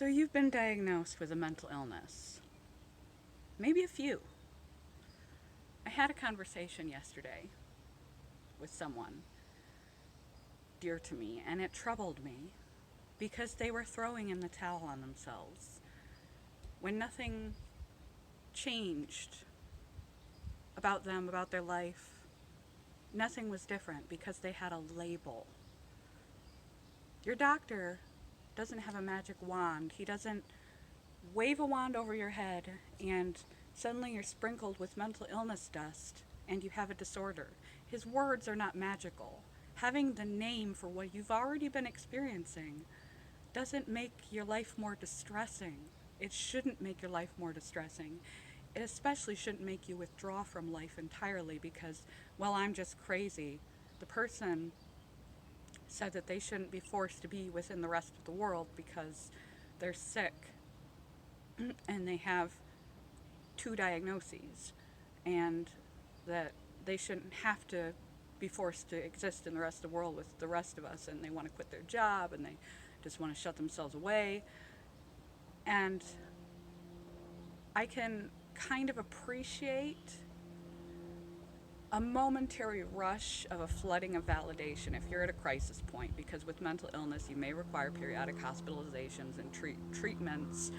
So you've been diagnosed with a mental illness. Maybe a few. I had a conversation yesterday with someone dear to me, and it troubled me because they were throwing in the towel on themselves when nothing changed about them, about their life. Nothing was different because they had a label. Your doctor doesn't have a magic wand. He doesn't wave a wand over your head and suddenly you're sprinkled with mental illness dust and you have a disorder. His words are not magical. Having the name for what you've already been experiencing doesn't make your life more distressing. It shouldn't make your life more distressing. It especially shouldn't make you withdraw from life entirely because, well, I'm just crazy. The person said that they shouldn't be forced to be within the rest of the world because they're sick and they have two diagnoses, and that they shouldn't have to be forced to exist in the rest of the world with the rest of us, and they want to quit their job and they just want to shut themselves away. And I can kind of appreciate a momentary rush of a flooding of validation if you're at a crisis point, because with mental illness you may require periodic hospitalizations and treatments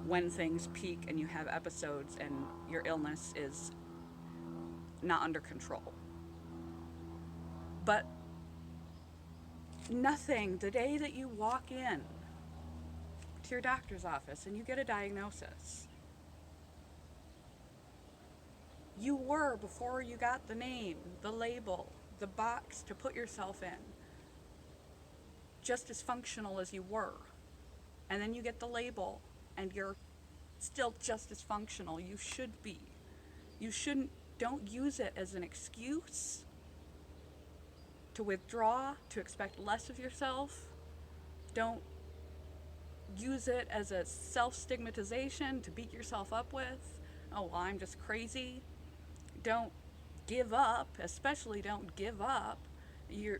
when things peak and you have episodes and your illness is not under control. But nothing, the day that you walk in to your doctor's office and you get a diagnosis, you were, before you got the name, the label, the box to put yourself in, just as functional as you were. And then you get the label and you're still just as functional. You should be. You shouldn't, don't use it as an excuse to withdraw, to expect less of yourself. Don't use it as a self-stigmatization to beat yourself up with. Oh, well, I'm just crazy. Don't give up, especially don't give up. You're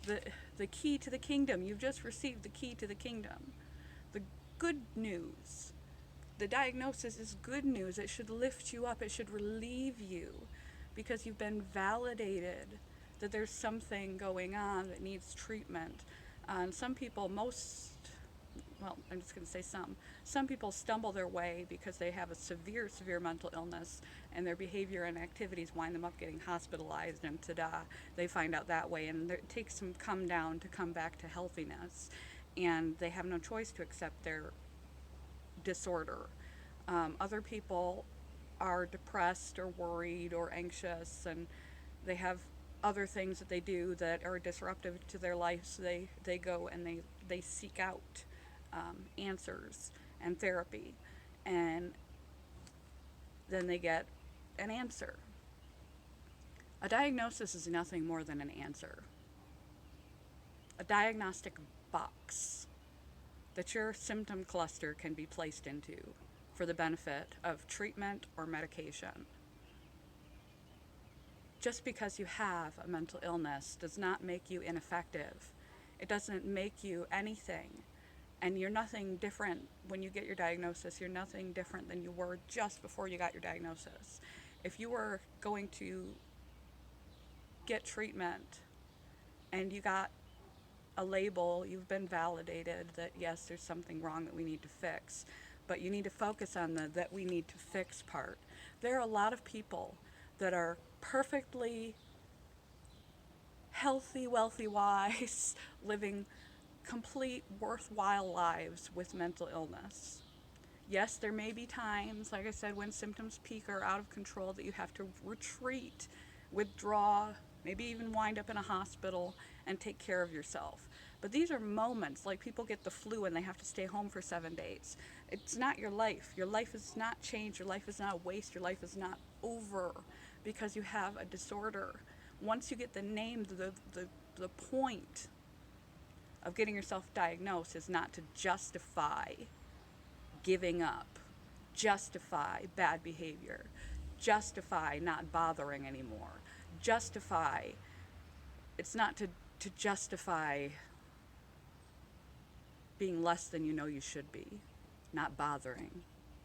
the the key to the kingdom. You've just received the key to the kingdom. The good news. The diagnosis is good news. It should lift you up. It should relieve you because you've been validated that there's something going on that needs treatment. And some people, I'm just going to say some people stumble their way because they have a severe, severe mental illness and their behavior and activities wind them up getting hospitalized, and ta-da, they find out that way, and it takes some come down to come back to healthiness, and they have no choice to accept their disorder. Other people are depressed or worried or anxious, and they have other things that they do that are disruptive to their life, so they go and they seek out answers and therapy, and then they get an answer. A diagnosis is nothing more than an answer, a diagnostic box that your symptom cluster can be placed into for the benefit of treatment or medication. Just because you have a mental illness does not make you ineffective. It doesn't make you anything. And you're nothing different when you get your diagnosis. You're nothing different than you were just before you got your diagnosis. If you were going to get treatment and you got a label, you've been validated that yes, there's something wrong that we need to fix. But you need to focus on the that we need to fix part. There are a lot of people that are perfectly healthy, wealthy, wise, living complete, worthwhile lives with mental illness. Yes, there may be times, like I said, when symptoms peak or out of control that you have to retreat, withdraw, maybe even wind up in a hospital and take care of yourself. But these are moments, like people get the flu and they have to stay home for 7 days. It's not your life. Your life is not changed. Your life is not a waste. Your life is not over because you have a disorder. Once you get the name, the point of getting yourself diagnosed is not to justify giving up, justify bad behavior, justify not bothering anymore, justify, it's not to justify being less than you know you should be, not bothering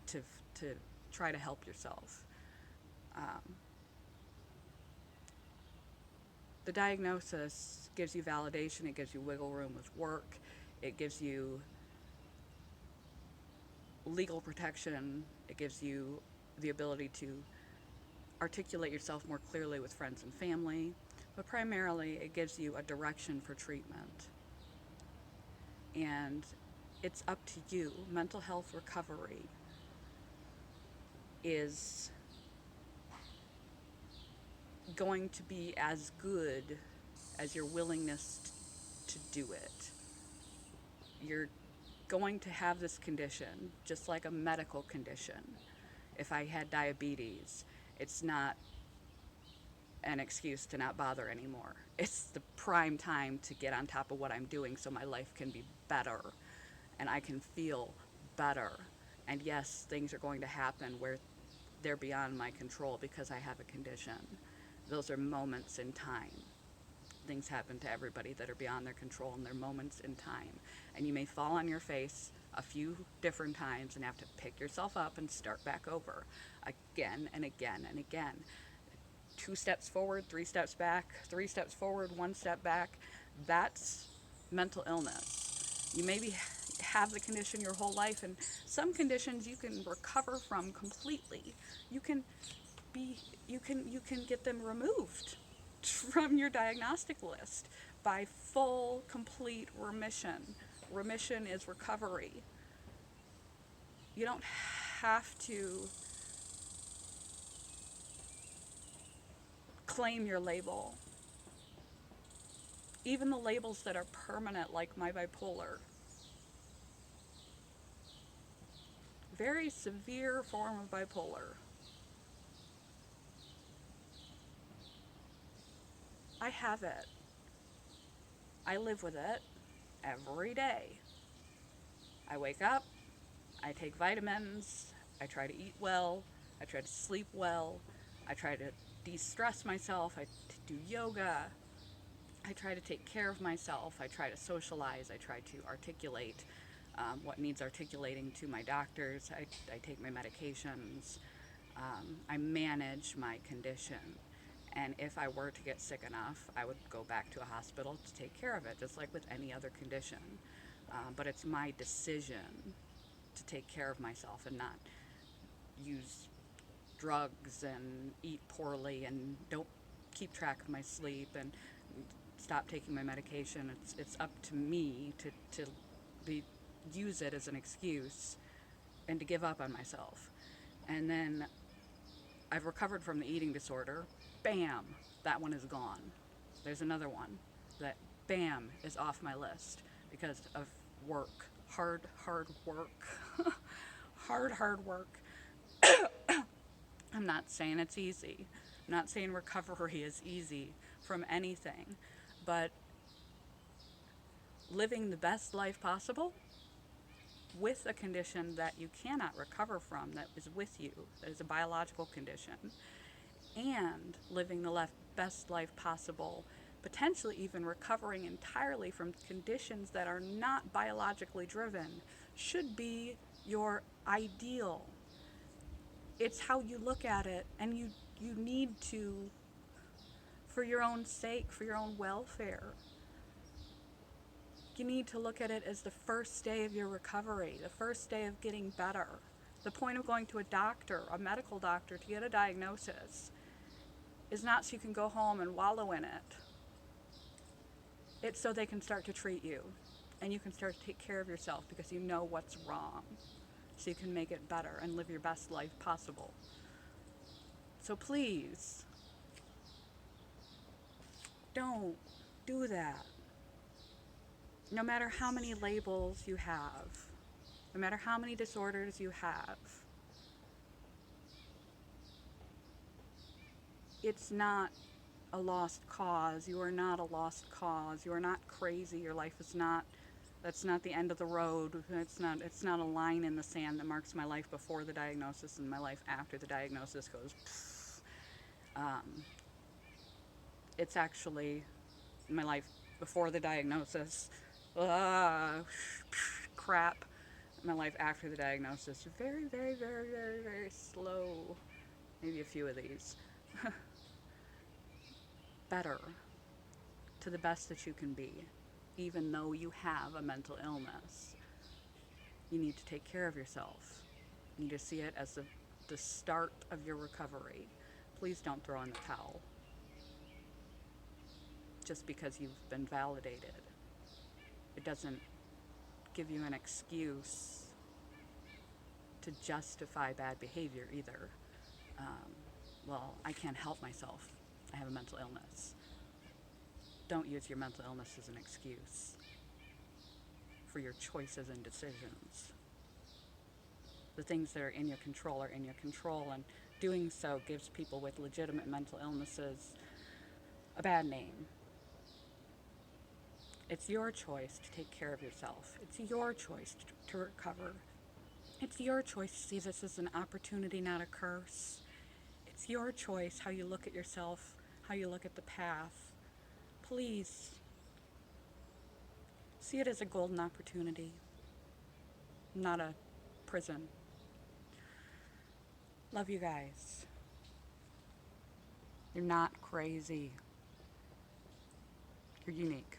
to, to try to help yourself. Um, the diagnosis gives you validation, it gives you wiggle room with work, it gives you legal protection, it gives you the ability to articulate yourself more clearly with friends and family, but primarily it gives you a direction for treatment. And it's up to you. Mental health recovery is going to be as good as your willingness to do it. You're going to have this condition, just like a medical condition. If I had diabetes, it's not an excuse to not bother anymore. It's the prime time to get on top of what I'm doing so my life can be better and I can feel better. And yes, things are going to happen where they're beyond my control because I have a condition. Those are moments in time. Things happen to everybody that are beyond their control, and they're moments in time. And you may fall on your face a few different times and have to pick yourself up and start back over again and again and again. 2 steps forward, 3 steps back, 3 steps forward, 1 step back. That's mental illness. You maybe have the condition your whole life, and some conditions you can recover from completely. You can get them removed from your diagnostic list by full, complete remission. Remission is recovery. You don't have to claim your label. Even the labels that are permanent, like my bipolar, very severe form of bipolar. I have it. I live with it every day. I wake up, I take vitamins, I try to eat well, I try to sleep well, I try to de-stress myself, I do yoga, I try to take care of myself, I try to socialize, I try to articulate what needs articulating to my doctors, I take my medications, I manage my condition. And if I were to get sick enough, I would go back to a hospital to take care of it, just like with any other condition. But it's my decision to take care of myself and not use drugs and eat poorly and don't keep track of my sleep and stop taking my medication. It's up to me to use it as an excuse and to give up on myself. And then I've recovered from the eating disorder. Bam, that one is gone. There's another one that, bam, is off my list because of work. Hard work. hard work. I'm not saying it's easy. I'm not saying recovery is easy from anything. But living the best life possible with a condition that you cannot recover from, that is with you, that is a biological condition, and living the best life possible, potentially even recovering entirely from conditions that are not biologically driven, should be your ideal. It's how you look at it, and you need to, for your own sake, for your own welfare, you need to look at it as the first day of your recovery, the first day of getting better. The point of going to a doctor, a medical doctor, to get a diagnosis is not so you can go home and wallow in it. It's so they can start to treat you, and you can start to take care of yourself because you know what's wrong, so you can make it better and live your best life possible. So please, don't do that. No matter how many labels you have, no matter how many disorders you have, it's not a lost cause. You are not a lost cause. You are not crazy. Your life is not, that's not the end of the road. It's not a line in the sand that marks my life before the diagnosis and my life after the diagnosis goes it's actually my life before the diagnosis crap. My life after the diagnosis, very, very, very, very, very slow. Maybe a few of these. Better, to the best that you can be, even though you have a mental illness. You need to take care of yourself. You need to see it as the start of your recovery. Please don't throw in the towel just because you've been validated. It doesn't give you an excuse to justify bad behavior either. Well, I can't help myself. I have a mental illness. Don't use your mental illness as an excuse for your choices and decisions. The things that are in your control are in your control, and doing so gives people with legitimate mental illnesses a bad name. It's your choice to take care of yourself. It's your choice to recover. It's your choice to see this as an opportunity, not a curse. It's your choice how you look at yourself, how you look at the path. Please, see it as a golden opportunity, not a prison. Love you guys. You're not crazy. You're unique.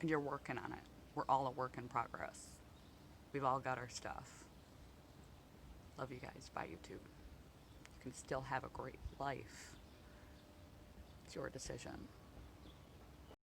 And you're working on it. We're all a work in progress. We've all got our stuff. Love you guys. Bye, YouTube. You can still have a great life. It's your decision.